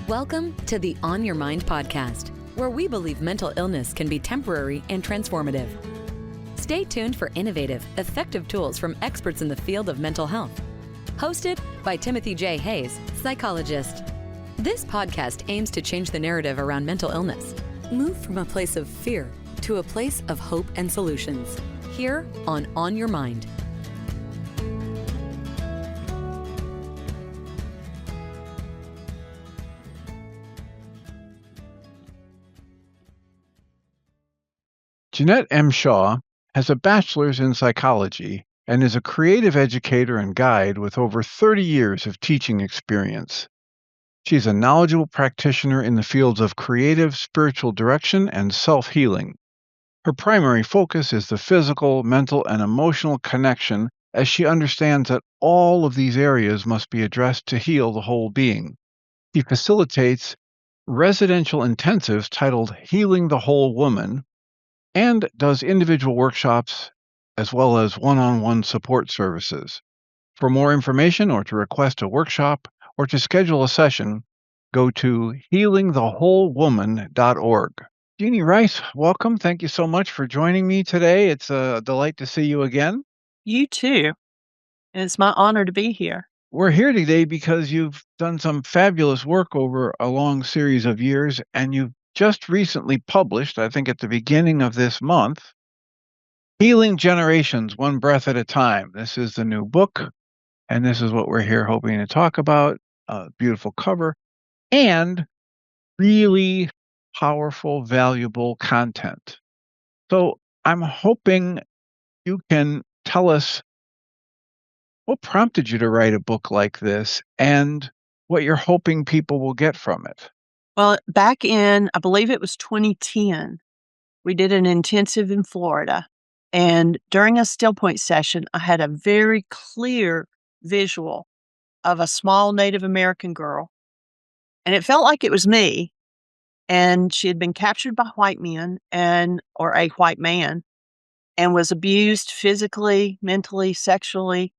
Welcome to the On Your Mind podcast, where we believe mental illness can be temporary and transformative. Stay tuned for innovative, effective tools from experts in the field of mental health. Hosted by Timothy J. Hayes, psychologist. This podcast aims to change the narrative around mental illness. Move from a place of fear to a place of hope and solutions. Here on Your Mind. Jeanette M. Shaw has a bachelor's in psychology and is a creative educator and guide with over 30 years of teaching experience. She's a knowledgeable practitioner in the fields of creative spiritual direction and self-healing. Her primary focus is the physical, mental, and emotional connection, as she understands that all of these areas must be addressed to heal the whole being. She facilitates residential intensives titled Healing the Whole Woman, and does individual workshops as well as one-on-one support services. For more information or to request a workshop or to schedule a session, go to healingthewholewoman.org. Jeannie Rice, welcome. Thank you so much for joining me today. It's a delight to see you again. You too. It's my honor to be here. We're here today because you've done some fabulous work over a long series of years, and you've just recently published, I think at the beginning of this month, Healing Generations, One Breath at a Time. This is the new book, and this is what we're here hoping to talk about. Beautiful cover, and really powerful, valuable content. So I'm hoping you can tell us what prompted you to write a book like this and what you're hoping people will get from it. Well, back in, I believe it was 2010, we did an intensive in Florida. And during a still point session, I had a very clear visual of a small Native American girl. And it felt like it was me. And she had been captured by white men or a white man, and was abused physically, mentally, sexually.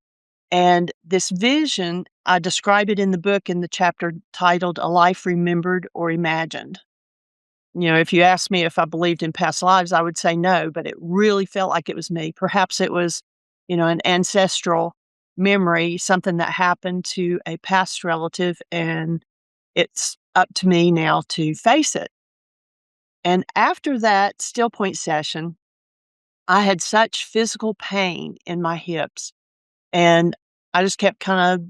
And this vision, I describe it in the book in the chapter titled A Life Remembered or Imagined. You know, if you asked me if I believed in past lives, I would say no, but it really felt like it was me. Perhaps it was, an ancestral memory, something that happened to a past relative, and it's up to me now to face it. And after that still point session, I had such physical pain in my hips. And I just kept kind of,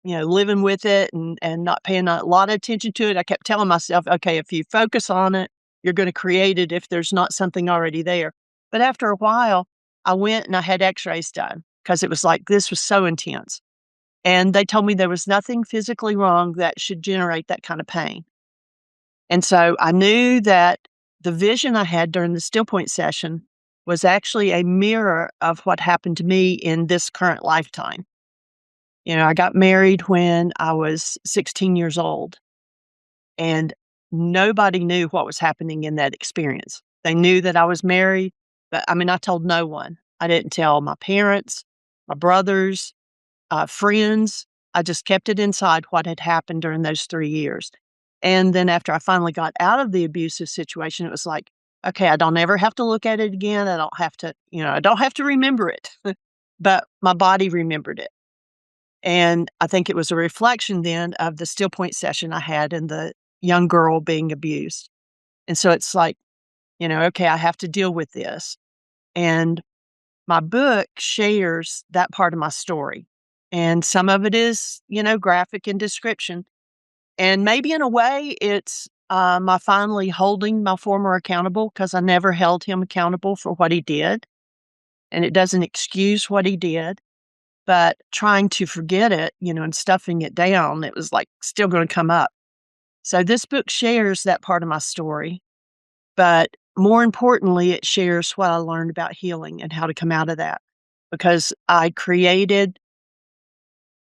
living with it and not paying a lot of attention to it. I kept telling myself, okay, if you focus on it, you're going to create it if there's not something already there. But after a while, I went and I had x-rays done because it was like, this was so intense. And they told me there was nothing physically wrong that should generate that kind of pain. And so I knew that the vision I had during the still point session was actually a mirror of what happened to me in this current lifetime. I got married when I was 16 years old, and nobody knew what was happening in that experience. They knew that I was married, but I told no one. I didn't tell my parents, my brothers, friends. I just kept it inside what had happened during those 3 years. And then after I finally got out of the abusive situation, it was like, okay, I don't ever have to look at it again. I don't have to, I don't have to remember it, but my body remembered it. And I think it was a reflection then of the still point session I had and the young girl being abused. And so it's like, okay, I have to deal with this. And my book shares that part of my story. And some of it is, graphic in description. And maybe in a way it's my finally holding my former accountable, because I never held him accountable for what he did. And it doesn't excuse what he did. But trying to forget it, and stuffing it down, it was like still going to come up. So this book shares that part of my story. But more importantly, it shares what I learned about healing and how to come out of that. Because I created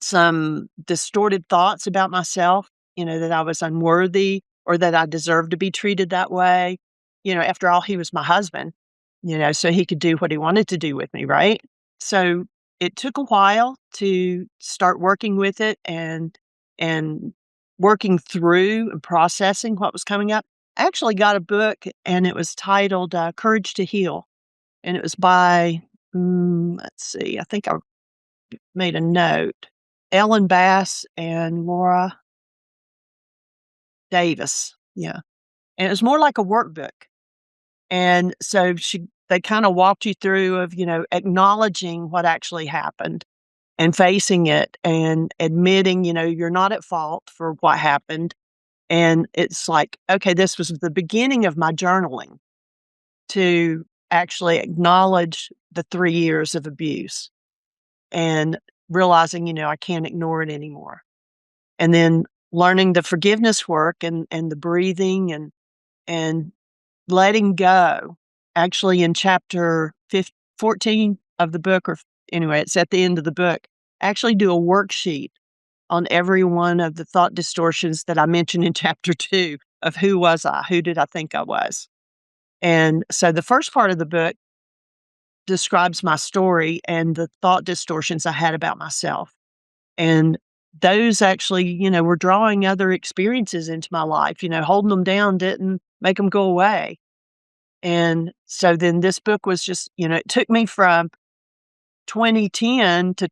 some distorted thoughts about myself, that I was unworthy or that I deserved to be treated that way. After all, he was my husband, so he could do what he wanted to do with me, right? So it took a while to start working with it and working through and processing what was coming up, I actually got a book, and it was titled, Courage to Heal, and it was by, let's see, I think I made a note, Ellen Bass and Laura Davis, yeah, and it was more like a workbook, and so they kinda walked you through of, acknowledging what actually happened and facing it and admitting, you're not at fault for what happened. And it's like, okay, this was the beginning of my journaling to actually acknowledge the 3 years of abuse and realizing, I can't ignore it anymore. And then learning the forgiveness work and the breathing and letting go. Actually, in chapter 14 of the book, or anyway, it's at the end of the book, I actually do a worksheet on every one of the thought distortions that I mentioned in chapter 2 of who was I? Who did I think I was? And so the first part of the book describes my story and the thought distortions I had about myself. And those actually, were drawing other experiences into my life. Holding them down didn't make them go away. And so then this book was just, it took me from 2010 to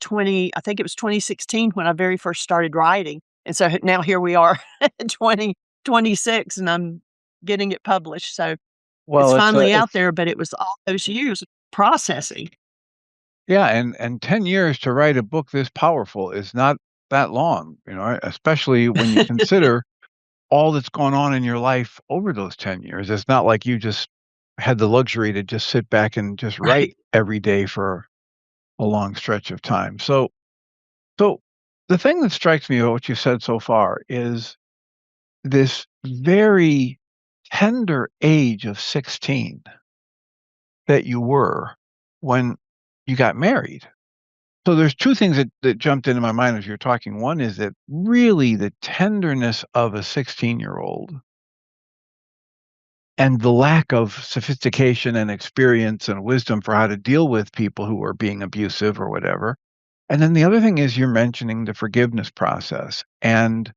I think it was 2016 when I very first started writing. And so now here we are at 2026 and I'm getting it published. So it's Well, finally out it's there, but it was all those years of processing. yeah, and 10 years to write a book this powerful is not that long, especially when you consider all that's gone on in your life over those 10 years. It's not like you just had the luxury to just sit back and just write Right. every day for a long stretch of time. So the thing that strikes me about what you said so far is this very tender age of 16 that you were when you got married. So there's two things that jumped into my mind as you're talking. One is that really the tenderness of a 16-year-old and the lack of sophistication and experience and wisdom for how to deal with people who are being abusive or whatever. And then the other thing is you're mentioning the forgiveness process. And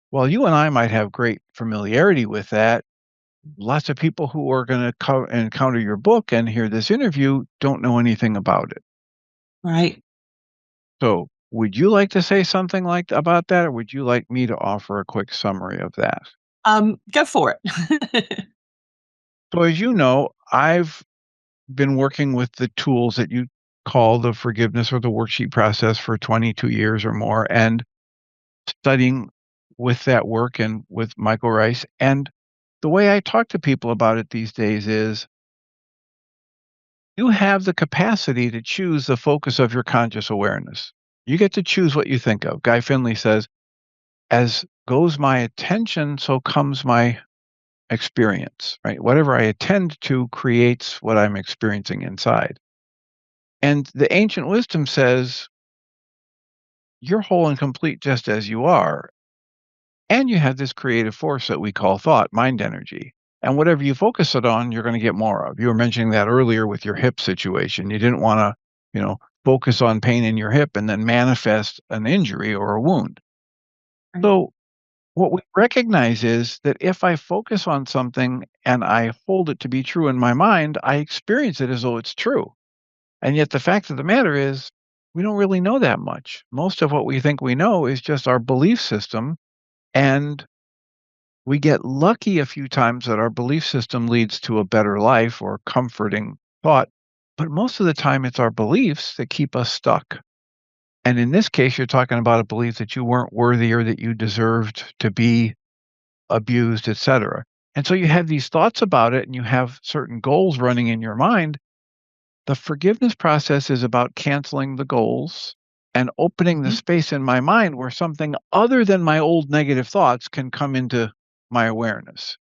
while you and I might have great familiarity with that, lots of people who are going to encounter your book and hear this interview don't know anything about it. Right. So, would you like to say something like about that, or would you like me to offer a quick summary of that? Go for it. So, as you know, I've been working with the tools that you call the forgiveness or the worksheet process for 22 years or more, and studying with that work and with Michael Rice. And the way I talk to people about it these days is you have the capacity to choose the focus of your conscious awareness. You get to choose what you think of. Guy Finley says, as goes my attention, so comes my experience, right? Whatever I attend to creates what I'm experiencing inside. And the ancient wisdom says, you're whole and complete just as you are. And you have this creative force that we call thought, mind energy. And whatever you focus it on, you're going to get more of. You were mentioning that earlier with your hip situation. You didn't want to, focus on pain in your hip and then manifest an injury or a wound. Right. So what we recognize is that if I focus on something and I hold it to be true in my mind, I experience it as though it's true. And yet the fact of the matter is, we don't really know that much. Most of what we think we know is just our belief system. And we get lucky a few times that our belief system leads to a better life or comforting thought. But most of the time, it's our beliefs that keep us stuck. And in this case, you're talking about a belief that you weren't worthy or that you deserved to be abused, etc. And so you have these thoughts about it and you have certain goals running in your mind. The forgiveness process is about canceling the goals and opening the Mhm. space in my mind where something other than my old negative thoughts can come into my awareness.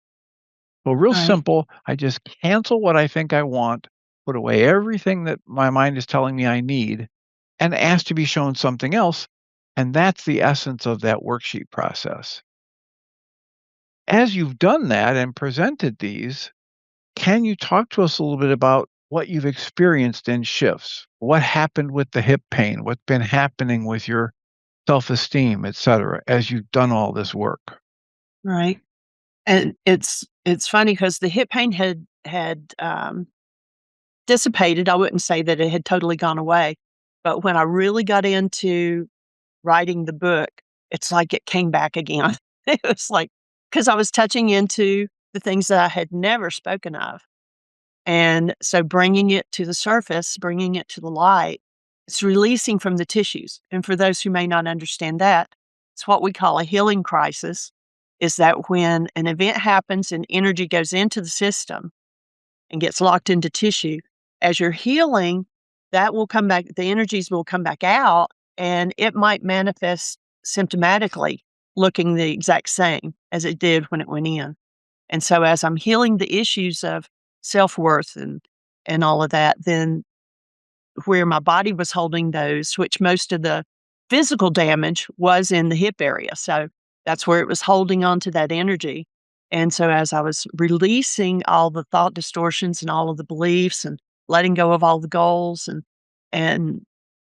So, real Right. simple, I just cancel what I think I want, put away everything that my mind is telling me I need, and ask to be shown something else. And that's the essence of that worksheet process. As you've done that and presented these, can you talk to us a little bit about what you've experienced in shifts? What happened with the hip pain? What's been happening with your self-esteem, etc., as you've done all this work? Right. And it's funny because the hip pain had dissipated. I wouldn't say that it had totally gone away, but when I really got into writing the book, it's like it came back again. It was like, because I was touching into the things that I had never spoken of. And so bringing it to the surface, bringing it to the light, it's releasing from the tissues. And for those who may not understand that, it's what we call a healing crisis, is that when an event happens and energy goes into the system and gets locked into tissue, as you're healing, that will come back, the energies will come back out, and it might manifest symptomatically looking the exact same as it did when it went in. And so as I'm healing the issues of self-worth and all of that, then where my body was holding those, which most of the physical damage was in the hip area. So that's where it was holding on to that energy. And so as I was releasing all the thought distortions and all of the beliefs and letting go of all the goals and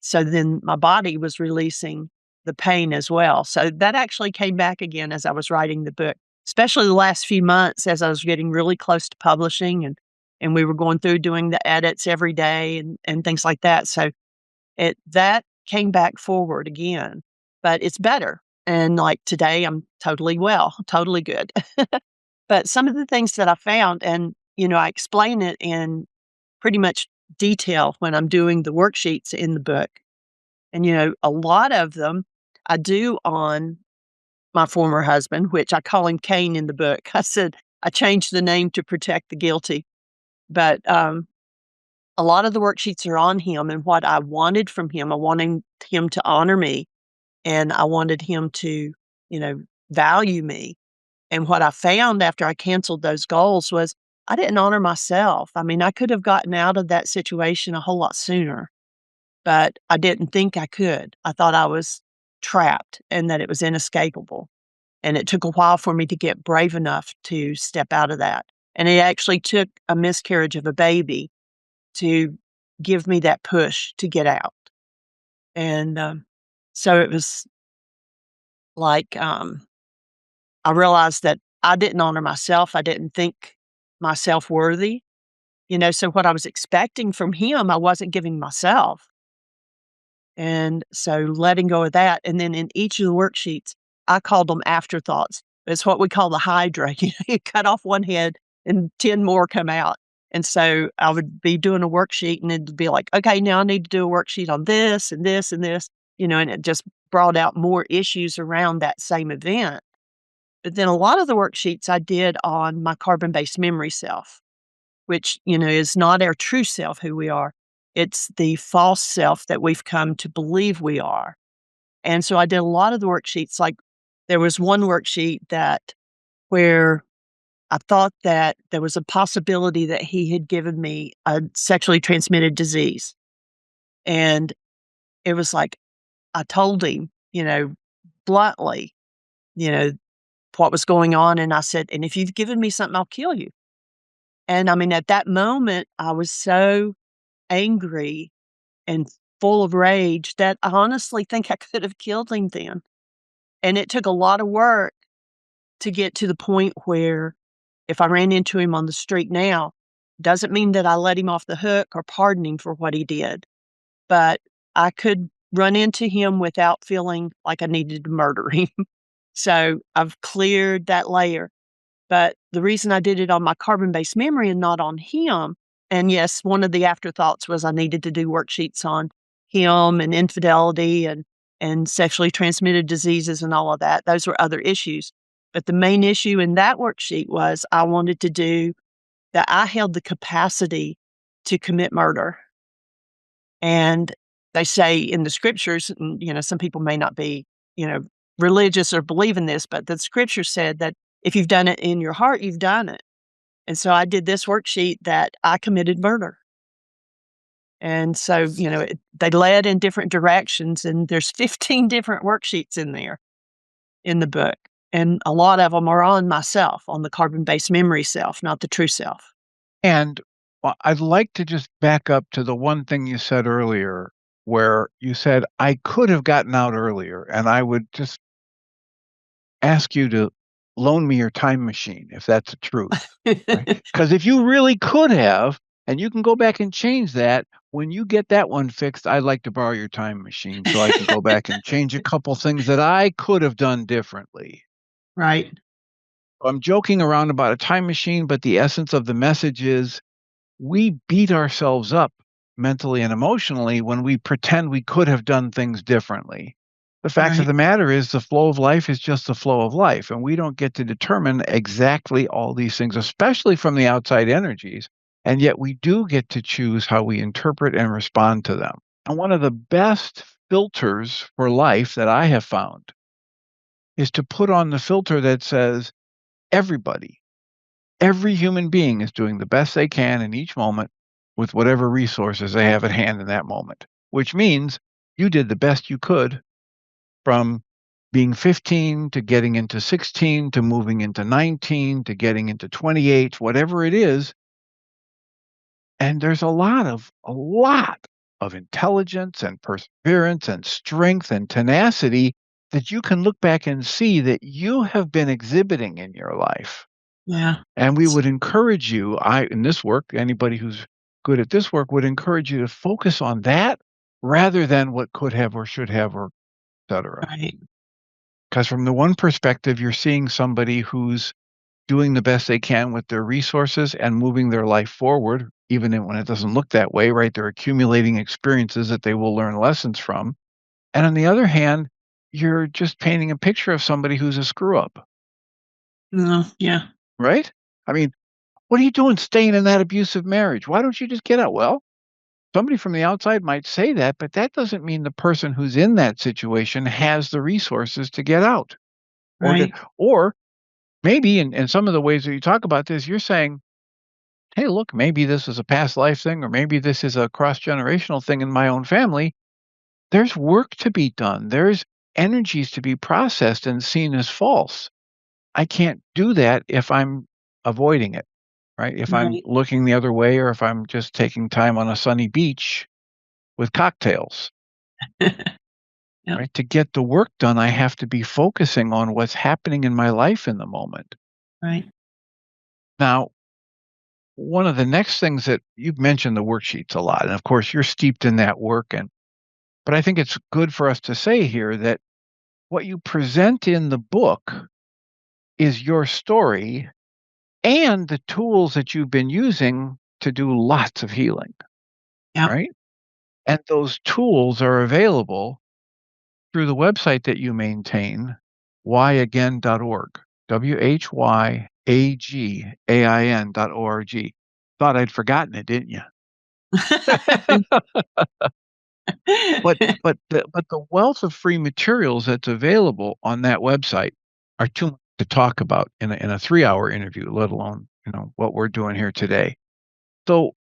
so then my body was releasing the pain as well. So that actually came back again as I was writing the book, especially the last few months as I was getting really close to publishing and we were going through doing the edits every day and things like that. So that came back forward again, but it's better. And like today, I'm totally well, totally good. But some of the things that I found, and I explain it in pretty much detail when I'm doing the worksheets in the book. And a lot of them I do on my former husband, which I call him Cain in the book. I said I changed the name to protect the guilty. But a lot of the worksheets are on him and what I wanted from him. I wanted him to honor me and I wanted him to, value me. And what I found after I canceled those goals was I didn't honor myself. I mean, I could have gotten out of that situation a whole lot sooner, but I didn't think I could. I thought I was trapped and that it was inescapable. And it took a while for me to get brave enough to step out of that. And it actually took a miscarriage of a baby to give me that push to get out. And so it was like I realized that I didn't honor myself. I didn't think myself worthy. So what I was expecting from him, I wasn't giving myself. And so letting go of that. And then in each of the worksheets, I called them afterthoughts. It's what we call the hydra. You cut off one head and 10 more come out. And so I would be doing a worksheet and it'd be like, okay, now I need to do a worksheet on this and this and this, and it just brought out more issues around that same event. But then a lot of the worksheets I did on my carbon-based memory self, which, is not our true self, who we are. It's the false self that we've come to believe we are. And so I did a lot of the worksheets. Like there was one worksheet where I thought that there was a possibility that he had given me a sexually transmitted disease. And it was like, I told him, bluntly, you know, what was going on. And I said, and if you've given me something, I'll kill you. And I mean, at that moment, I was so angry and full of rage that I honestly think I could have killed him then. And it took a lot of work to get to the point where if I ran into him on the street now, doesn't mean that I let him off the hook or pardon him for what he did. But I could run into him without feeling like I needed to murder him. So I've cleared that layer. But the reason I did it on my carbon-based memory and not on him, and yes, one of the afterthoughts was I needed to do worksheets on him and infidelity and sexually transmitted diseases and all of that. Those were other issues. But the main issue in that worksheet was I wanted to do that I held the capacity to commit murder. And they say in the scriptures, and, some people may not be, religious or believe in this, but the scripture said that if you've done it in your heart, you've done it. And so I did this worksheet that I committed murder. And so, they led in different directions, and there's 15 different worksheets in there in the book. And a lot of them are on myself, on the carbon-based memory self, not the true self. And I'd like to just back up to the one thing you said earlier where you said, I could have gotten out earlier, and I would just ask you to loan me your time machine if that's the truth, right? Because if you really could have, and you can go back and change that, when you get that one fixed, I'd like to borrow your time machine so I can go back and change a couple things that I could have done differently. Right. I'm joking around about a time machine, but the essence of the message is we beat ourselves up mentally and emotionally when we pretend we could have done things differently. The fact of Right. the matter is the flow of life is just the flow of life, and we don't get to determine exactly all these things, especially from the outside energies, and yet we do get to choose how we interpret and respond to them. And one of the best filters for life that I have found is to put on the filter that says everybody, every human being is doing the best they can in each moment with whatever resources they have at hand in that moment, which means you did the best you could from being 15 to getting into 16 to moving into 19 to getting into 28, whatever it is. And there's a lot of intelligence and perseverance and strength and tenacity that you can look back and see that you have been exhibiting in your life. Yeah. And we would encourage you, in this work, anybody who's good at this work would encourage you to focus on that rather than what could have or should have or et cetera. Right. Because from the one perspective, you're seeing somebody who's doing the best they can with their resources and moving their life forward, even when it doesn't look that way, right? They're accumulating experiences that they will learn lessons from. And on the other hand, you're just painting a picture of somebody who's a screw up, No, yeah. right? I mean, what are you doing staying in that abusive marriage? Why don't you just get out? Well, somebody from the outside might say that, but that doesn't mean the person who's in that situation has the resources to get out. Right. Or maybe in some of the ways that you talk about this, you're saying, hey, look, maybe this is a past life thing, or maybe this is a cross-generational thing in my own family. There's work to be done. There's energies to be processed and seen as false. I can't do that if I'm avoiding it, right? If I'm Right. looking the other way, or if I'm just taking time on a sunny beach with cocktails, Yep. right? To get the work done, I have to be focusing on what's happening in my life in the moment. Right. Now, one of the next things that you've mentioned the worksheets a lot, and of course you're steeped in that work, but I think it's good for us to say here that what you present in the book is your story and the tools that you've been using to do lots of healing, Yep. right? And those tools are available through the website that you maintain, whyagain.org, WHYAGAIN.org. Thought I'd forgotten it, didn't you? But the wealth of free materials that's available on that website are too much to talk about in a 3-hour interview, let alone, what we're doing here today. So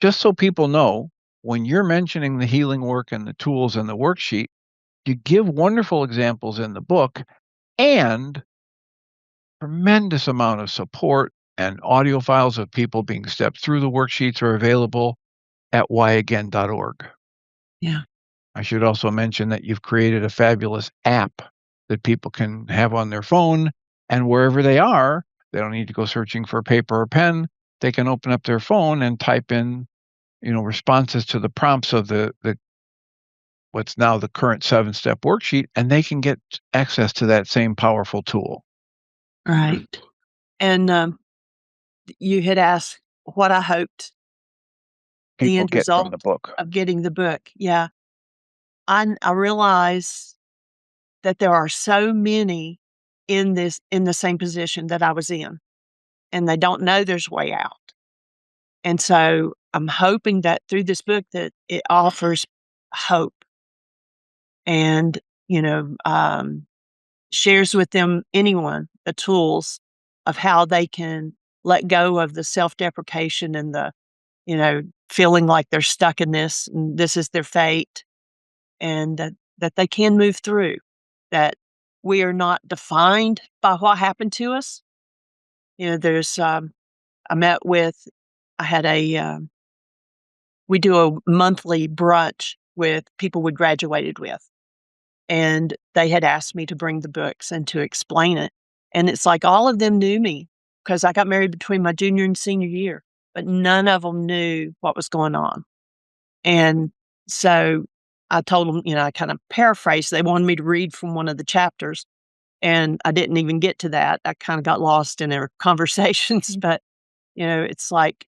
just so people know, when you're mentioning the healing work and the tools and the worksheet, you give wonderful examples in the book and tremendous amount of support, and audio files of people being stepped through the worksheets are available at whyagain.org. Yeah. I should also mention that you've created a fabulous app that people can have on their phone, and wherever they are, they don't need to go searching for paper or pen. They can open up their phone and type in, responses to the prompts of the what's now the current 7-step worksheet, and they can get access to that same powerful tool. Right. And you had asked what I hoped the People end get from result the book. of getting the book. Yeah. I realize that there are so many in the same position that I was in, and they don't know there's way out. And so I'm hoping that through this book that it offers hope and, shares with them, anyone, the tools of how they can let go of the self-deprecation and the, feeling like they're stuck in this and this is their fate, and that they can move through, that we are not defined by what happened to us. There's, I met with, I had we do a monthly brunch with people we graduated with. And they had asked me to bring the books and to explain it. And it's like all of them knew me because I got married between my junior and senior year, but none of them knew what was going on. And so I told them, I kind of paraphrased. They wanted me to read from one of the chapters, and I didn't even get to that. I kind of got lost in their conversations, but, it's like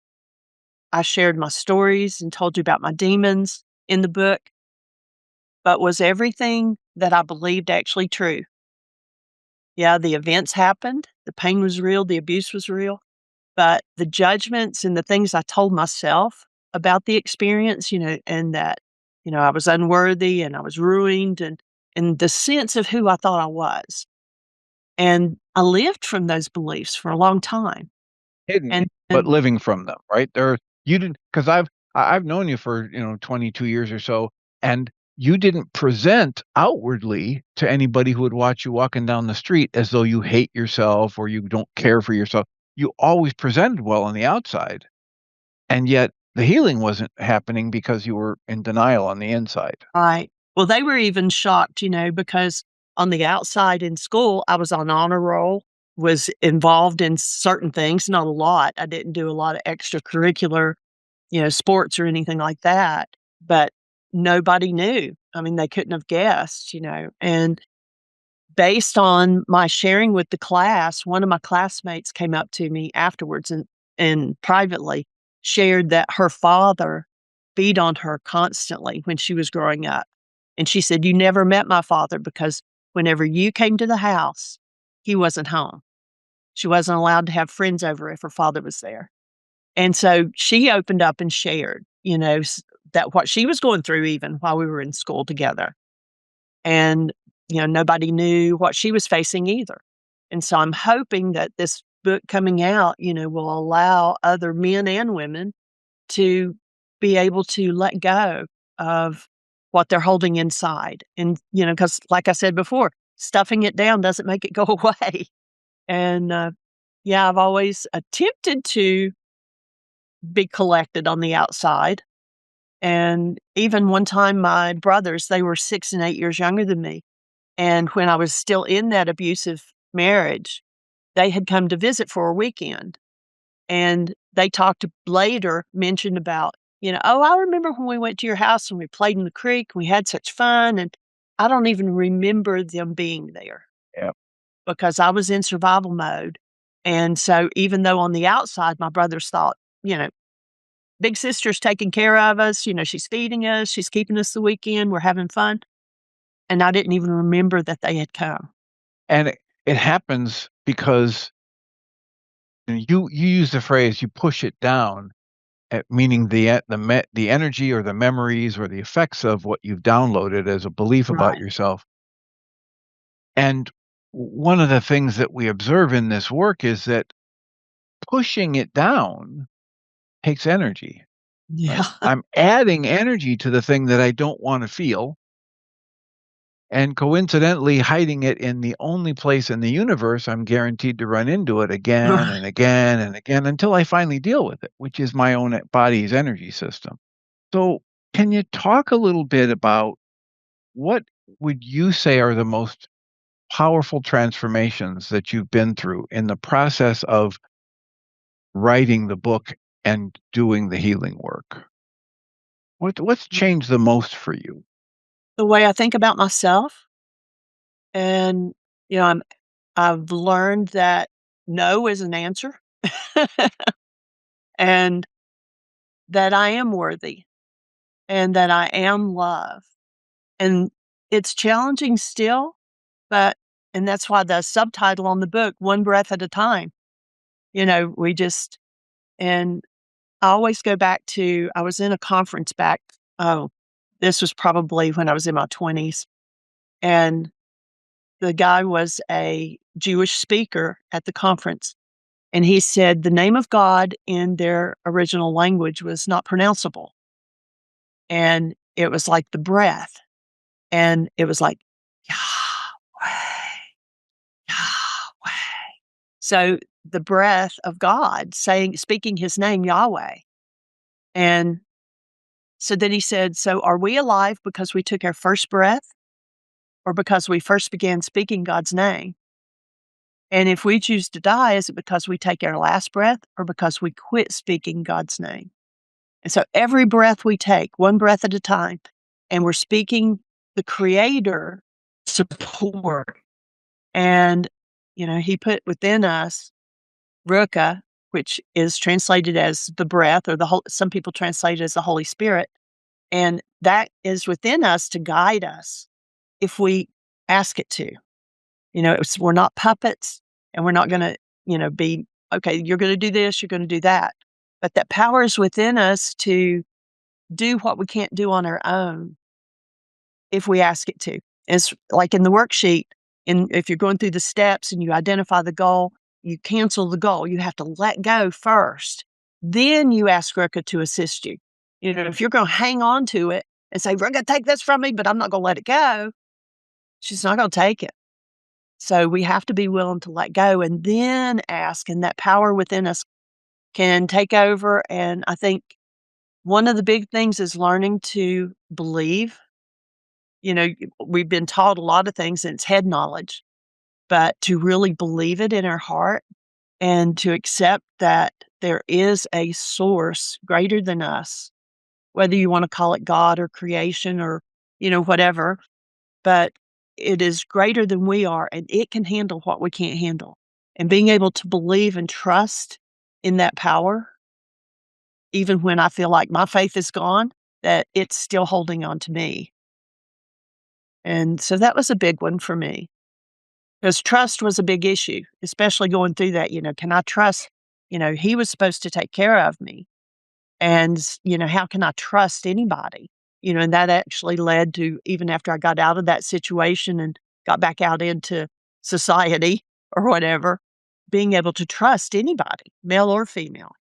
I shared my stories and told you about my demons in the book, but was everything that I believed actually true? Yeah, the events happened, the pain was real, the abuse was real, but the judgments and the things I told myself about the experience, and that, I was unworthy and I was ruined, and the sense of who I thought I was. And I lived from those beliefs for a long time. Hidden, but And living from them, right? You didn't, because I've known you for 22 years or so, and you didn't present outwardly to anybody who would watch you walking down the street as though you hate yourself or you don't care for yourself. You always presented well on the outside, and yet the healing wasn't happening because you were in denial on the inside. right. Well, they were even shocked, because on the outside in school, I was on honor roll, was involved in certain things, not a lot. I didn't do a lot of extracurricular, sports or anything like that, but nobody knew. I mean, they couldn't have guessed, and based on my sharing with the class, one of my classmates came up to me afterwards and privately shared that her father beat on her constantly when she was growing up. And she said, "You never met my father because whenever you came to the house, he wasn't home." She wasn't allowed to have friends over if her father was there. And so she opened up and shared, that what she was going through even while we were in school together. And, nobody knew what she was facing either. And so I'm hoping that this book coming out, will allow other men and women to be able to let go of what they're holding inside. And, because like I said before, stuffing it down doesn't make it go away. And, yeah, I've always attempted to be collected on the outside. And even one time, my brothers, they were 6 and 8 years younger than me. And when I was still in that abusive marriage, they had come to visit for a weekend. And they talked later, mentioned about, "Oh, I remember when we went to your house and we played in the creek. We had such fun." And I don't even remember them being there Yeah. because I was in survival mode. And so even though on the outside, my brothers thought, big sister's taking care of us, she's feeding us, she's keeping us the weekend, we're having fun. And I didn't even remember that they had come. And it happens because you use the phrase, you push it down, meaning the energy or the memories or the effects of what you've downloaded as a belief about Right. yourself. And one of the things that we observe in this work is that pushing it down takes energy, Yeah. right? I'm adding energy to the thing that I don't want to feel, and coincidentally hiding it in the only place in the universe I'm guaranteed to run into it again Right. and again and again until I finally deal with it, which is my own body's energy system. So, can you talk a little bit about what would you say are the most powerful transformations that you've been through in the process of writing the book and doing the healing work? What's changed the most for you? The way I think about myself and, I've learned that no is an answer and that I am worthy and that I am love. And it's challenging still, but and that's why the subtitle on the book, One Breath at a Time, we just and I always go back to I was in a conference back, oh, this was probably when I was in my 20s, and the guy was a Jewish speaker at the conference, and he said the name of God in their original language was not pronounceable, and it was like the breath, and it was like, Yahweh, Yahweh. So, the breath of God speaking his name, Yahweh, and So then he said, so are we alive because we took our first breath or because we first began speaking God's name? And if we choose to die, is it because we take our last breath or because we quit speaking God's name? And so every breath we take, one breath at a time, and we're speaking the Creator support. And, he put within us Ruka, which is translated as the breath, or some people translate it as the Holy Spirit. And that is within us to guide us if we ask it to. We're not puppets, and we're not going to, be, okay, you're going to do this, you're going to do that. But that power is within us to do what we can't do on our own if we ask it to. It's like in the worksheet, if you're going through the steps and you identify the goal, you cancel the goal. You have to let go first. Then you ask Ruka to assist you. If you're going to hang on to it and say, Ruka, take this from me, but I'm not going to let it go, she's not going to take it. So we have to be willing to let go and then ask, and that power within us can take over. And I think one of the big things is learning to believe. We've been taught a lot of things and it's head knowledge, but to really believe it in our heart and to accept that there is a source greater than us, whether you want to call it God or creation or, whatever, but it is greater than we are and it can handle what we can't handle. And being able to believe and trust in that power, even when I feel like my faith is gone, that it's still holding on to me. And so that was a big one for me. Because trust was a big issue, especially going through that, can I trust, he was supposed to take care of me. And, how can I trust anybody? And that actually led to, even after I got out of that situation and got back out into society or whatever, being able to trust anybody, male or female,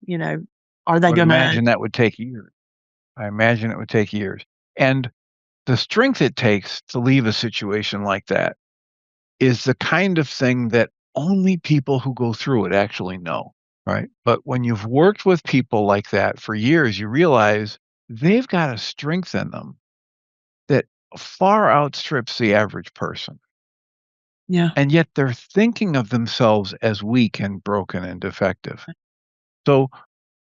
are they I would going to? imagine that would take years. I imagine it would take years. And the strength it takes to leave a situation like that is the kind of thing that only people who go through it actually know, right? But when you've worked with people like that for years, you realize they've got a strength in them that far outstrips the average person. Yeah. And yet they're thinking of themselves as weak and broken and defective. So,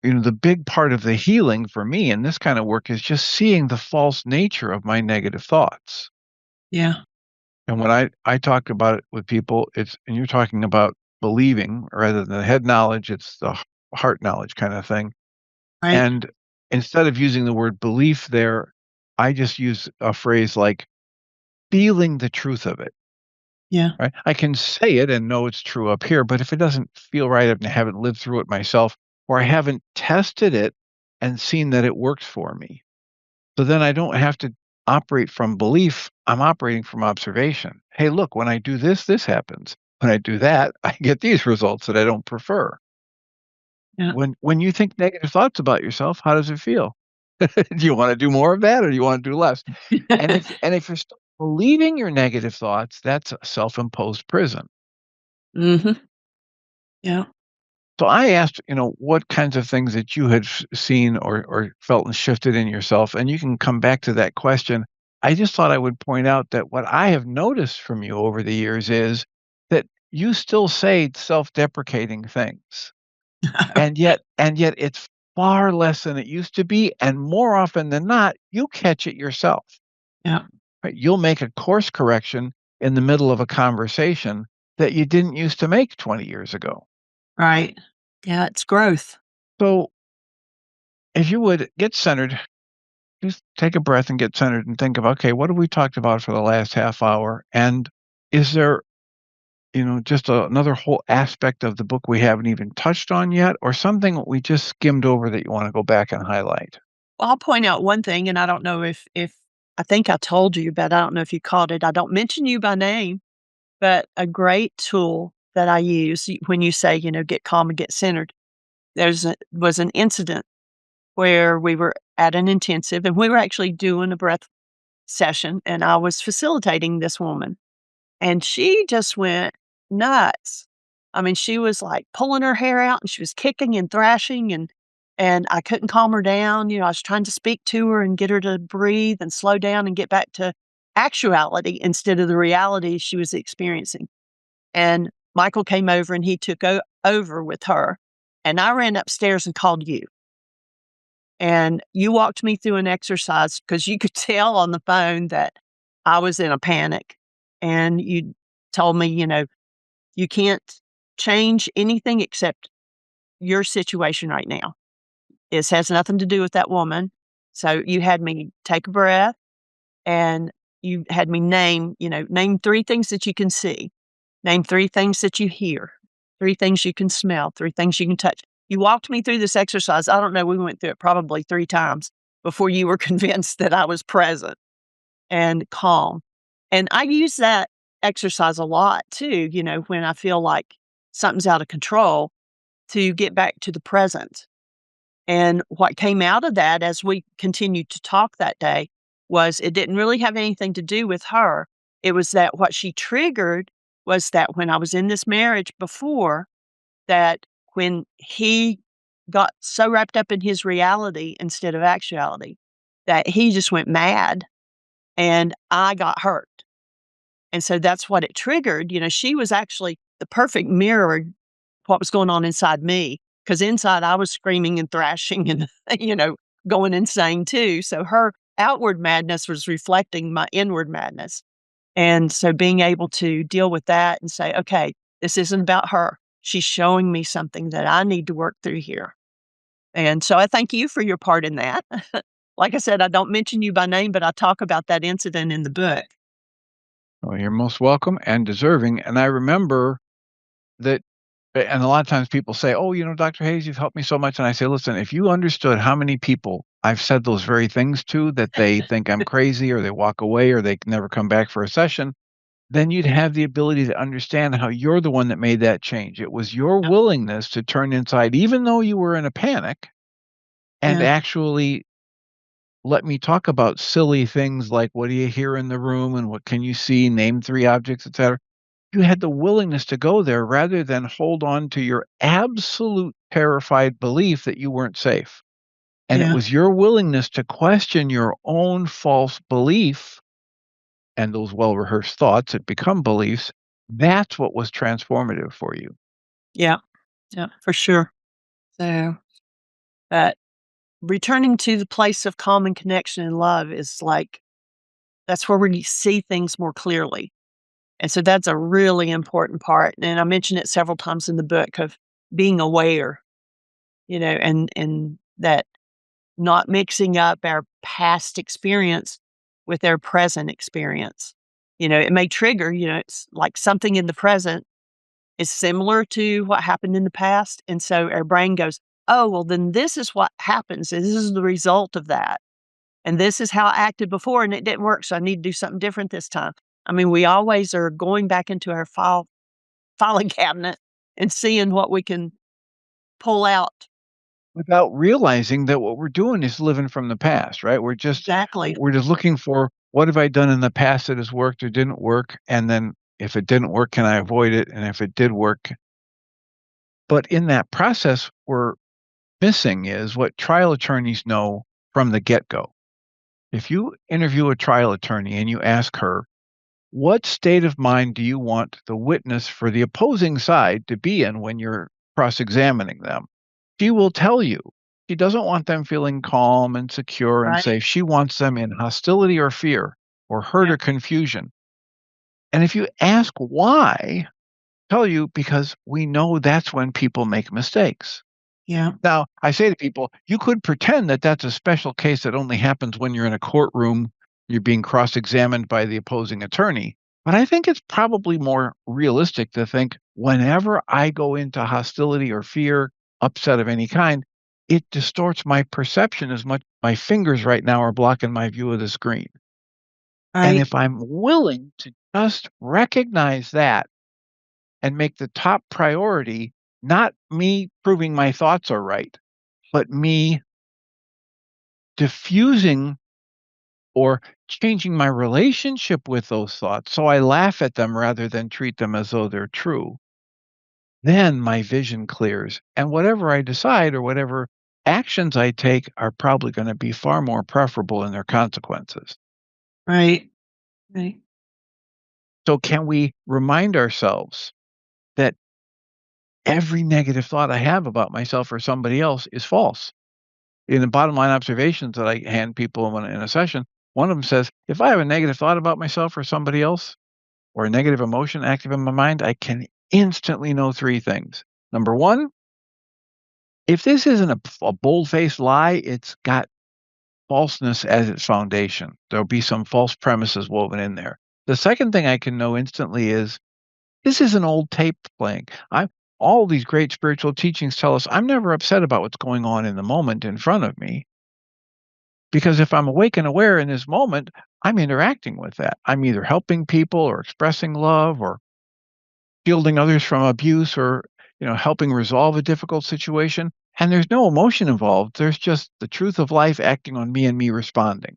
the big part of the healing for me in this kind of work is just seeing the false nature of my negative thoughts. Yeah. And when I talk about it with people, and you're talking about believing rather than the head knowledge, it's the heart knowledge kind of thing. Right. And instead of using the word belief there, I just use a phrase like feeling the truth of it. Yeah. Right? I can say it and know it's true up here, but if it doesn't feel right and I haven't lived through it myself, or I haven't tested it and seen that it works for me, so then I don't have to operate from belief. I'm operating from observation. Hey, look, when I do this, this happens. When I do that, I get these results that I don't prefer. Yeah. When you think negative thoughts about yourself, how does it feel? Do you want to do more of that or do you want to do less? And if you're still believing your negative thoughts, that's a self-imposed prison. Mm-hmm. Yeah. So I asked, what kinds of things that you had seen or felt and shifted in yourself, and you can come back to that question. I just thought I would point out that what I have noticed from you over the years is that you still say self-deprecating things, and yet it's far less than it used to be, and more often than not, you catch it yourself. Yeah. Right? You'll make a course correction in the middle of a conversation that you didn't used to make 20 years ago. Right. Yeah. It's growth. So if you would get centered, just take a breath and get centered and think of, okay, what have we talked about for the last half hour? And is there, just another whole aspect of the book we haven't even touched on yet, or something we just skimmed over that you want to go back and highlight? Well, I'll point out one thing, and I don't know if I think I told you, but I don't know if you caught it. I don't mention you by name, but a great tool that I use when you say, get calm and get centered. Was an incident where we were at an intensive and we were actually doing a breath session and I was facilitating this woman and she just went nuts. I mean, she was like pulling her hair out and she was kicking and thrashing and and I couldn't calm her down. I was trying to speak to her and get her to breathe and slow down and get back to actuality instead of the reality she was experiencing. And Michael came over and he took over with her. And I ran upstairs and called you. And you walked me through an exercise because you could tell on the phone that I was in a panic. And you told me, you can't change anything except your situation right now. This has nothing to do with that woman. So you had me take a breath and you had me name 3 things that you can see, name 3 things that you hear, 3 things you can smell, 3 things you can touch. You walked me through this exercise. I don't know, we went through it probably 3 times before you were convinced that I was present and calm. And I use that exercise a lot too, when I feel like something's out of control, to get back to the present. And what came out of that as we continued to talk that day was it didn't really have anything to do with her. It was that what she triggered was that when I was in this marriage before, that when he got so wrapped up in his reality instead of actuality, that he just went mad and I got hurt. And so that's what it triggered. She was actually the perfect mirror what was going on inside me, because inside I was screaming and thrashing and, going insane too. So her outward madness was reflecting my inward madness. And so being able to deal with that and say, okay, this isn't about her. She's showing me something that I need to work through here. And so I thank you for your part in that. Like I said, I don't mention you by name, but I talk about that incident in the book. Well, you're most welcome and deserving. And I remember that, and a lot of times people say, oh, Dr. Hayes, you've helped me so much. And I say, listen, if you understood how many people I've said those very things to that they think I'm crazy or they walk away or they can never come back for a session, then you'd have the ability to understand how you're the one that made that change. It was your Yeah. willingness to turn inside, even though you were in a panic, and Yeah. actually let me talk about silly things like what do you hear in the room and what can you see, name 3 objects, etc. You had the willingness to go there rather than hold on to your absolute terrified belief that you weren't safe. And it Yeah. was your willingness to question your own false belief and those well-rehearsed thoughts that become beliefs. That's what was transformative for you. Yeah. Yeah, for sure. So, but returning to the place of calm and connection and love is like, that's where we see things more clearly. And so that's a really important part. And I mentioned it several times in the book of being aware, and that not mixing up our past experience with our present experience. It may trigger, it's like something in the present is similar to what happened in the past. And so our brain goes, oh, well, then this is what happens. And this is the result of that. And this is how I acted before and it didn't work. So I need to do something different this time. I mean, we always are going back into our filing cabinet and seeing what we can pull out. Without realizing that what we're doing is living from the past, right? Exactly. We're just looking for what have I done in the past that has worked or didn't work, and then if it didn't work, can I avoid it? And if it did work, but in that process, we're missing is what trial attorneys know from the get-go. If you interview a trial attorney and you ask her, what state of mind do you want the witness for the opposing side to be in when you're cross-examining them? She will tell you. She doesn't want them feeling calm and secure and Right. safe. She wants them in hostility or fear or hurt Yeah. or confusion. And if you ask why, tell you because we know that's when people make mistakes. Yeah. Now, I say to people, you could pretend that that's a special case that only happens when you're in a courtroom, you're being cross-examined by the opposing attorney. But I think it's probably more realistic to think whenever I go into hostility or fear, upset of any kind, it distorts my perception as much. My fingers right now are blocking my view of the screen. And Right. if I'm willing to just recognize that and make the top priority not me proving my thoughts are right, but me diffusing or changing my relationship with those thoughts so I laugh at them rather than treat them as though they're true, then my vision clears. And whatever I decide or whatever actions I take are probably going to be far more preferable in their consequences. Right. Right. So, can we remind ourselves that every negative thought I have about myself or somebody else is false? In the bottom line observations that I hand people in a session, one of them says, if I have a negative thought about myself or somebody else, or a negative emotion active in my mind, I can instantly know three things. Number one, if this isn't a bold-faced lie, it's got falseness as its foundation. There'll be some false premises woven in there. The second thing I can know instantly is this is an old tape playing. All these great spiritual teachings tell us I'm never upset about what's going on in the moment in front of me. Because if I'm awake and aware in this moment, I'm interacting with that. I'm either helping people or expressing love or shielding others from abuse or, helping resolve a difficult situation. And there's no emotion involved. There's just the truth of life acting on me and me responding.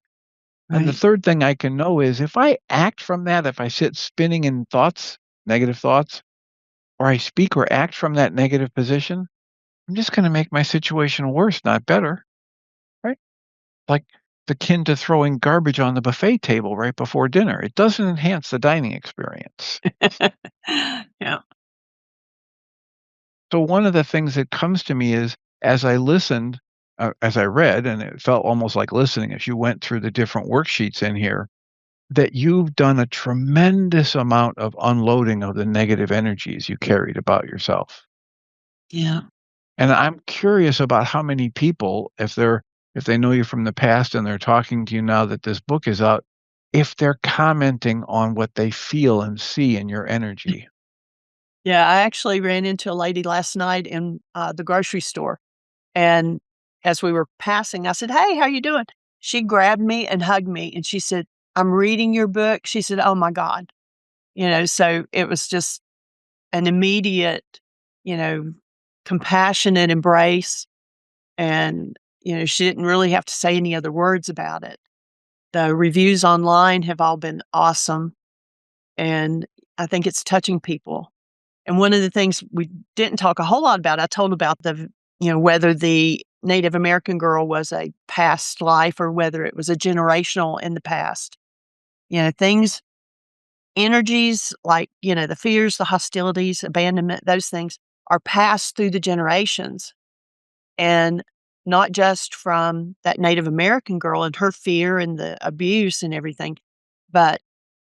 And the Right. third thing I can know is if I act from that, if I sit spinning in thoughts, negative thoughts, or I speak or act from that negative position, I'm just going to make my situation worse, not better. Right? Like akin to throwing garbage on the buffet table right before dinner. It doesn't enhance the dining experience. Yeah. So one of the things that comes to me is as I listened, as I read, and it felt almost like listening as you went through the different worksheets in here, that you've done a tremendous amount of unloading of the negative energies you carried about yourself. Yeah. And I'm curious about how many people, if they know you from the past and they're talking to you now that this book is out, if they're commenting on what they feel and see in your energy. Yeah, I actually ran into a lady last night in, the grocery store, and as we were passing, I said, "Hey, how you doing?" She grabbed me and hugged me, and she said, "I'm reading your book." She said, "Oh my god." So it was just an immediate, you know, compassionate embrace, and, she didn't really have to say any other words about it. The reviews online have all been awesome, and I think it's touching people. And one of the things we didn't talk a whole lot about, I told about whether the Native American girl was a past life or whether it was a generational in the past. Things, energies like, the fears, the hostilities, abandonment, those things are passed through the generations. And not just from that Native American girl and her fear and the abuse and everything, but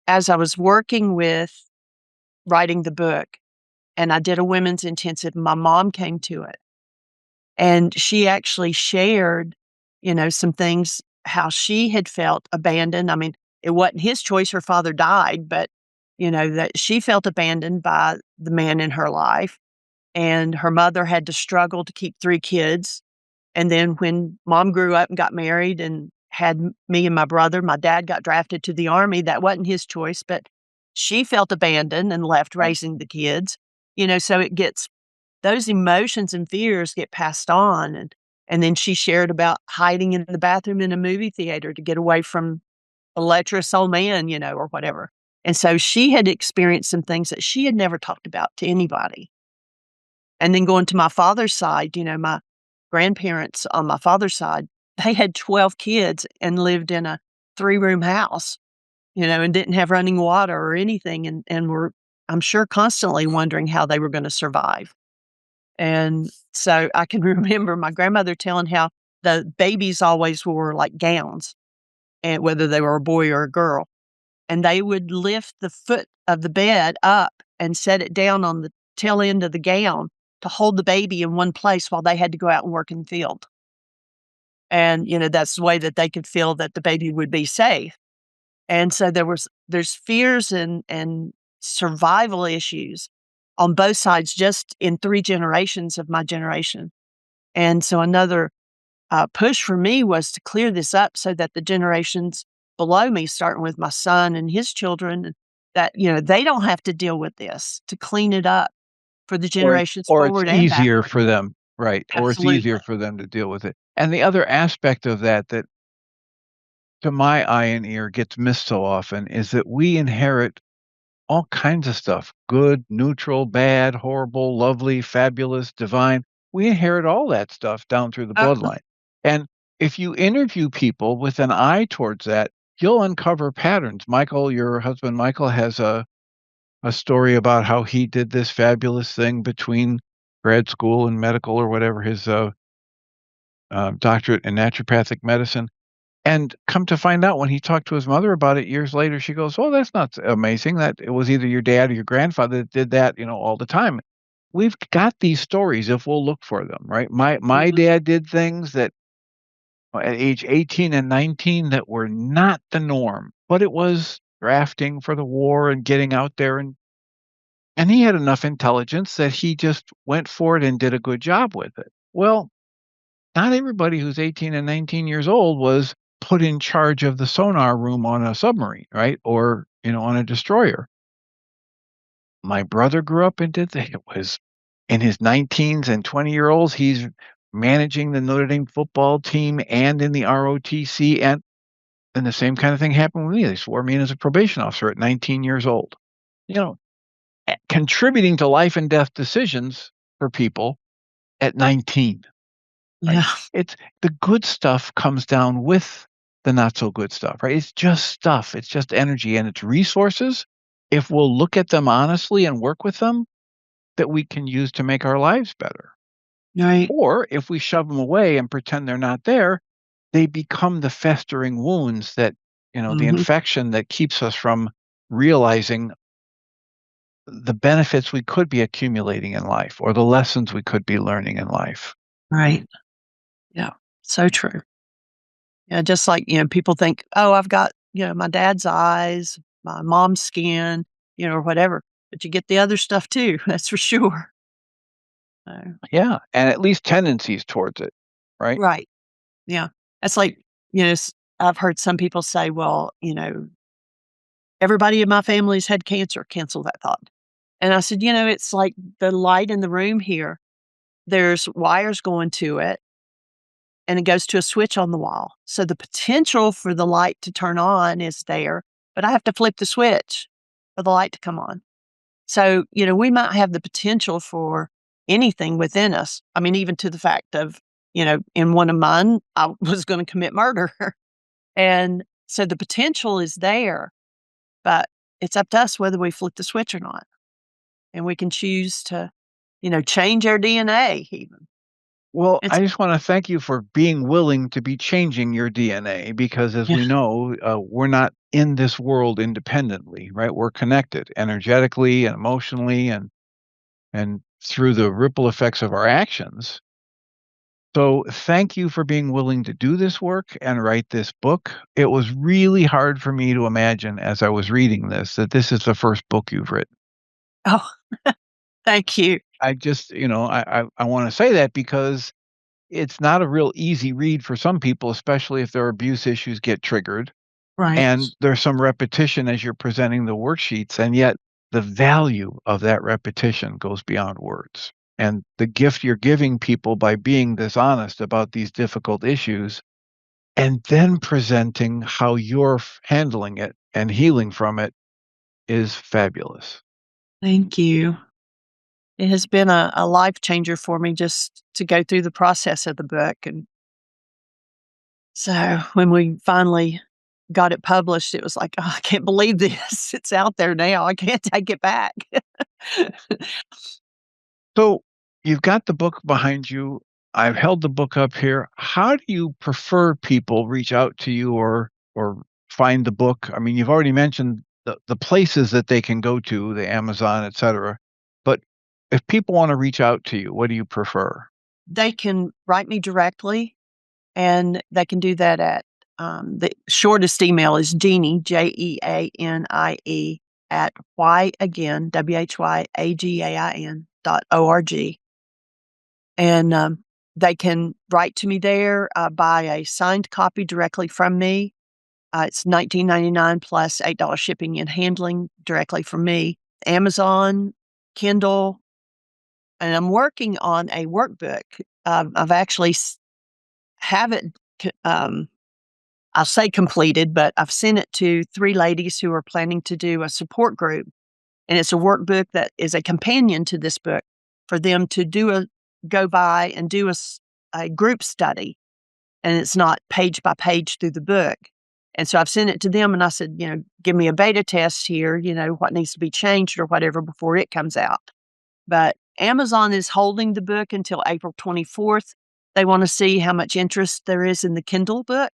as I was working with writing the book, and I did a women's intensive. My mom came to it, and she actually shared, some things, how she had felt abandoned. I mean, it wasn't his choice. Her father died, but, that she felt abandoned by the man in her life. And her mother had to struggle to keep 3 kids. And then when mom grew up and got married and had me and my brother, my dad got drafted to the Army. That wasn't his choice, but she felt abandoned and left raising the kids. So it gets those emotions and fears get passed on. And then she shared about hiding in the bathroom in a movie theater to get away from a lecherous old man, or whatever. And so she had experienced some things that she had never talked about to anybody. And then going to my father's side, my grandparents on my father's side, they had 12 kids and lived in a 3-room house, and didn't have running water or anything, and were, I'm sure, constantly wondering how they were gonna survive. And so I can remember my grandmother telling how the babies always wore, like, gowns, and whether they were a boy or a girl, and they would lift the foot of the bed up and set it down on the tail end of the gown to hold the baby in one place while they had to go out and work in the field. And, that's the way that they could feel that the baby would be safe. And so there's fears and survival issues on both sides just in 3 generations of my generation. And so another, push for me was to clear this up so that the generations below me, starting with my son and his children, that, they don't have to deal with this, to clean it up for the Or it generations or it's forward and easier backward. for them, right, or it's easier Absolutely. for them to deal with it. And the other aspect of that to my eye and ear gets missed so often is that we inherit all kinds of stuff, good, neutral, bad, horrible, lovely, fabulous, divine. We inherit all that stuff down through the bloodline. And if you interview people with an eye towards that, you'll uncover patterns. Michael, your husband Michael, has a story about how he did this fabulous thing between grad school and medical or whatever, his doctorate in naturopathic medicine. And come to find out, when he talked to his mother about it years later, she goes, "Oh, that's not amazing. That it was either your dad or your grandfather that did that, all the time." We've got these stories if we'll look for them, right? My Mhm. dad did things that at age 18 and 19 that were not the norm, but it was drafting for the war and getting out there, and he had enough intelligence that he just went for it and did a good job with it. Well, not everybody who's 18 and 19 years old was put in charge of the sonar room on a submarine, right? Or, on a destroyer. My brother grew up and did that. It was in his 19s and 20-year-olds. He's managing the Notre Dame football team and in the ROTC. And the same kind of thing happened with me. They swore me in as a probation officer at 19 years old. Contributing to life and death decisions for people at 19. Right? Yeah. It's the good stuff comes down with the not so good stuff, right? It's just stuff. It's just energy and it's resources. If we'll look at them honestly and work with them, that we can use to make our lives better. Right. Or if we shove them away and pretend they're not there, they become the festering wounds that, the Mhm. infection that keeps us from realizing the benefits we could be accumulating in life or the lessons we could be learning in life. Right. Yeah. So true. Yeah, just like, people think, "Oh, I've got, my dad's eyes, my mom's skin, or whatever." But you get the other stuff too, that's for sure. So Yeah, and at least tendencies towards it, right? right. Yeah. That's like, I've heard some people say, "Well, everybody in my family's had cancer." Cancel that thought. And I said, it's like the light in the room here. There's wires going to it, and it goes to a switch on the wall. So the potential for the light to turn on is there, but I have to flip the switch for the light to come on. So, we might have the potential for anything within us. I mean, even to the fact of, in one of mine, I was going to commit murder. And so the potential is there, but it's up to us whether we flip the switch or not. And we can choose to, change our DNA even. Well, It's I just want to thank you for being willing to be changing your DNA because, as yeah, we know, we're not in this world independently, right? We're connected energetically and emotionally, and through the ripple effects of our actions. So, thank you for being willing to do this work and write this book. It was really hard for me to imagine as I was reading this that this is the first book you've written. oh, thank you. I just, I want to say that because it's not a real easy read for some people, especially if their abuse issues get triggered. Right. And there's some repetition as you're presenting the worksheets, and yet the value of that repetition goes beyond words. And the gift you're giving people by being this honest about these difficult issues and then presenting how you're handling it and healing from it is fabulous. Thank you. It has been a life changer for me just to go through the process of the book. And so when we finally got it published, it was like, "Oh, I can't believe this. It's out there now. I can't take it back." So you've got the book behind you. I've held the book up here. How do you prefer people reach out to you or find the book? I mean, you've already mentioned the places that they can go to, the Amazon, et cetera. But if people want to reach out to you, what do you prefer? They can write me directly, and they can do that at the shortest email is Jeannie, Jeanie, at whyagain, WHYAGAIN.org. And they can write to me there, buy a signed copy directly from me. It's $19.99 plus $8 shipping and handling directly from me. Amazon, Kindle, and I'm working on a workbook. I've actually have it. I'll say completed, but I've sent it to 3 ladies who are planning to do a support group, and it's a workbook that is a companion to this book for them to do go by and do a group study, and it's not page by page through the book. And so I've sent it to them and I said, give me a beta test here, what needs to be changed or whatever before it comes out. But Amazon is holding the book until April 24th. They want to see how much interest there is in the Kindle book.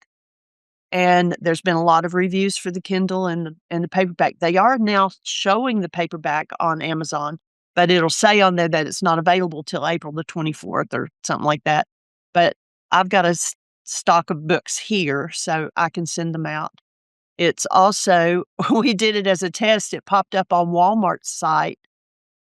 And there's been a lot of reviews for the Kindle and the paperback. They are now showing the paperback on Amazon, but it'll say on there that it's not available till April the 24th or something like that. But I've got a stock of books here, so I can send them out. It's also, we did it as a test. It popped up on Walmart's site.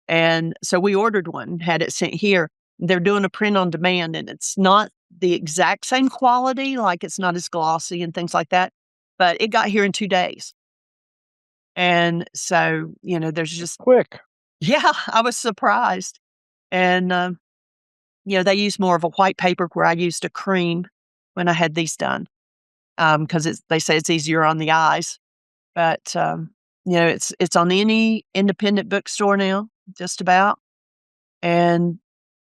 And so we ordered one, had it sent here. They're doing a print on demand, and it's not the exact same quality, like it's not as glossy and things like that, but it got here in 2 days. And so, there's just Quick. Yeah, I was surprised. And, they use more of a white paper where I used a cream when I had these done, because they say it's easier on the eyes. But, it's on any independent bookstore now, just about. And,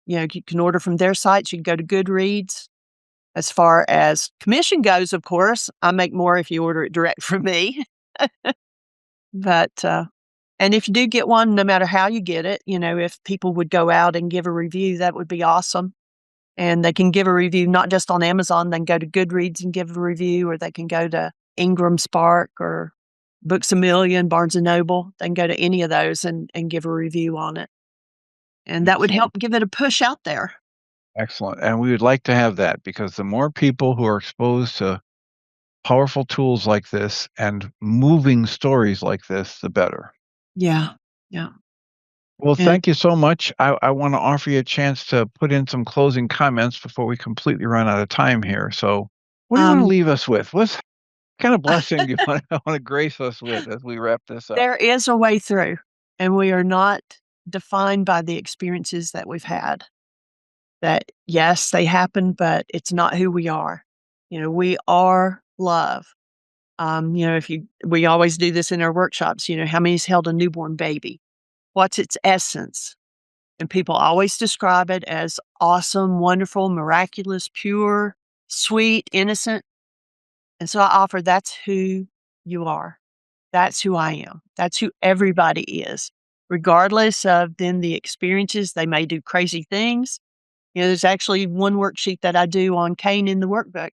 you can order from their sites. You can go to Goodreads. As far as commission goes, of course, I make more if you order it direct from me. But, and if you do get one, no matter how you get it, if people would go out and give a review, that would be awesome. And they can give a review, not just on Amazon, they can go to Goodreads and give a review, or they can go to Ingram Spark or Books A Million, Barnes & Noble. They can go to any of those and give a review on it. And that would help give it a push out there. Excellent. And we would like to have that, because the more people who are exposed to powerful tools like this and moving stories like this, the better. Yeah. Yeah. Well, Yeah. thank you so much. I want to offer you a chance to put in some closing comments before we completely run out of time here. So what do you want to leave us with? What kind of blessing do you want to grace us with as we wrap this up? There is a way through, and we are not defined by the experiences that we've had. That, yes, they happen, but it's not who we are. We are love. We always do this in our workshops, how many's held a newborn baby? What's its essence? And people always describe it as awesome, wonderful, miraculous, pure, sweet, innocent. And so I offer, that's who you are. That's who I am. That's who everybody is. Regardless of then the experiences, they may do crazy things. There's actually one worksheet that I do on Cain in the workbook.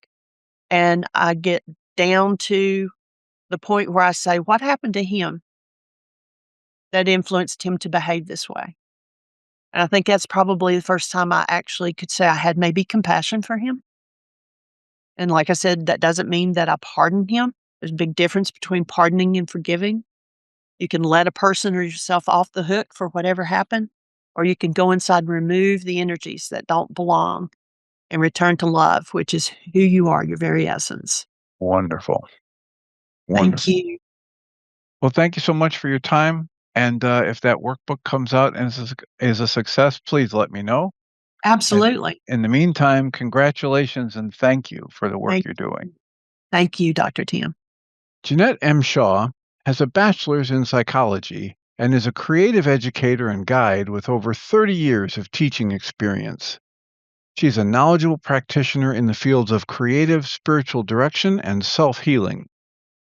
And I get down to the point where I say, what happened to him that influenced him to behave this way? And I think that's probably the first time I actually could say I had maybe compassion for him. And like I said, that doesn't mean that I pardoned him. There's a big difference between pardoning and forgiving. You can let a person or yourself off the hook for whatever happened, or you can go inside and remove the energies that don't belong and return to love, which is who you are, your very essence. Wonderful. Thank you. Well, thank you so much for your time. And if that workbook comes out and is a success, please let me know. Absolutely. And in the meantime, congratulations and thank you for the work you're doing. Thank you, Dr. Tim. Jeanette M. Shaw has a bachelor's in psychology and is a creative educator and guide with over 30 years of teaching experience. She's a knowledgeable practitioner in the fields of creative spiritual direction and self-healing.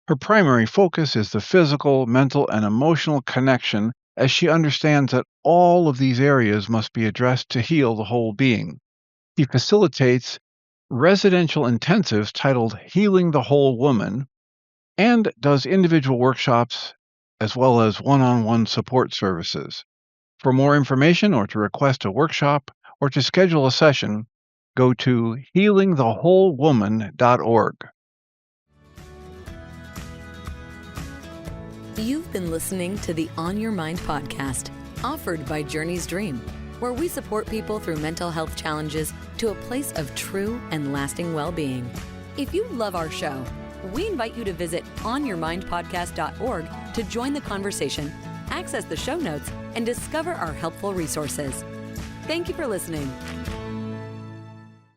Her primary focus is the physical, mental, and emotional connection, as she understands that all of these areas must be addressed to heal the whole being. She facilitates residential intensives titled Healing the Whole Woman and does individual workshops as well as one-on-one support services. For more information or to request a workshop or to schedule a session, go to healingthewholewoman.org. You've been listening to the On Your Mind podcast, offered by Journey's Dream, where we support people through mental health challenges to a place of true and lasting well-being. If you love our show, we invite you to visit onyourmindpodcast.org to join the conversation, access the show notes, and discover our helpful resources. Thank you for listening.